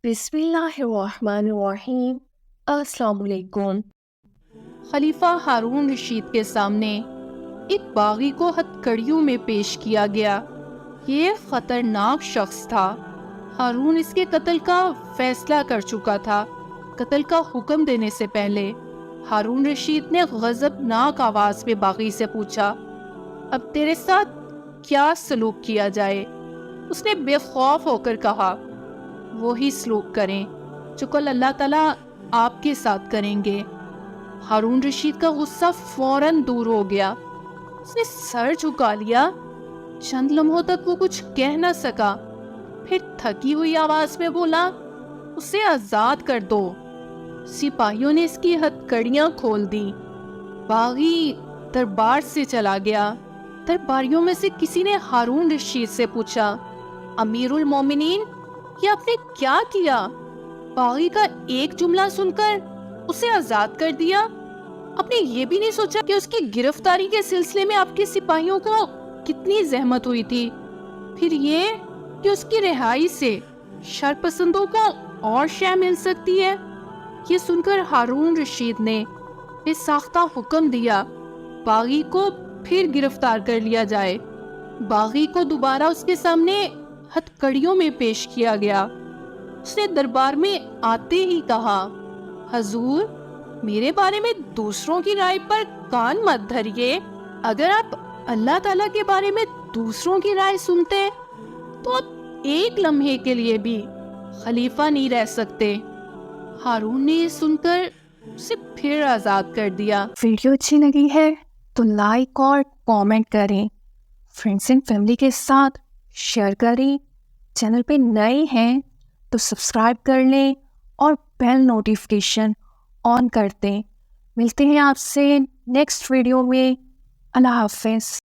بسم اللہ الرحمن الرحیم۔ السلام علیکم۔ خلیفہ ہارون رشید کے سامنے ایک باغی کو ہتھ کڑیوں میں پیش کیا گیا۔ یہ خطرناک شخص تھا۔ ہارون اس کے قتل کا فیصلہ کر چکا تھا۔ قتل کا حکم دینے سے پہلے ہارون رشید نے غضبناک آواز میں باغی سے پوچھا، اب تیرے ساتھ کیا سلوک کیا جائے؟ اس نے بے خوف ہو کر کہا، وہی سلوک کریں جو کل اللہ تعالیٰ آپ کے ساتھ کریں گے۔ ہارون رشید کا غصہ فوراً دور ہو گیا۔ اس نے سر جھکا لیا۔ چند لمحوں تک وہ کچھ کہہ نہ سکا، پھر تھکی ہوئی آواز میں بولا، اسے آزاد کر دو۔ سپاہیوں نے اس کی ہتھ کڑیاں کھول دی۔ باغی دربار سے چلا گیا۔ درباریوں میں سے کسی نے ہارون رشید سے پوچھا، امیر المومنین، یہ آپ نے کیا کیا؟ باغی کا ایک جملہ سن کر اسے آزاد کر دیا؟ آپ نے یہ بھی نہیں سوچا کہ اس کی گرفتاری کے سلسلے میں آپ کے سپاہیوں کو کتنی زحمت ہوئی تھی؟ پھر یہ کہ اس کی رہائی سے شرپسندوں کو اور شے مل سکتی ہے۔ یہ سن کر ہارون رشید نے بے ساختہ حکم دیا، باغی کو پھر گرفتار کر لیا جائے۔ باغی کو دوبارہ اس کے سامنے ہتھ کڑیوں میں پیش کیا گیا۔ اس نے دربار میں آتے ہی کہا، حضور، میرے بارے میں دوسروں کی رائے پر کان مت دھریے۔ اگر آپ اللہ تعالیٰ کے بارے میں دوسروں کی رائے سنتے تو آپ ایک لمحے کے لیے بھی خلیفہ نہیں رہ سکتے۔ ہارون نے یہ سن کر اسے پھر آزاد کر دیا۔ ویڈیو اچھی لگی ہے تو لائک اور کامنٹ کریں، فرینڈس اینڈ فیملی کے ساتھ شیئر کریں، چینل پہ نئے ہیں تو سبسکرائب کر لیں اور بیل نوٹیفیکیشن آن کر دیں۔ ملتے ہیں آپ سے نیکسٹ ویڈیو میں۔ اللہ حافظ۔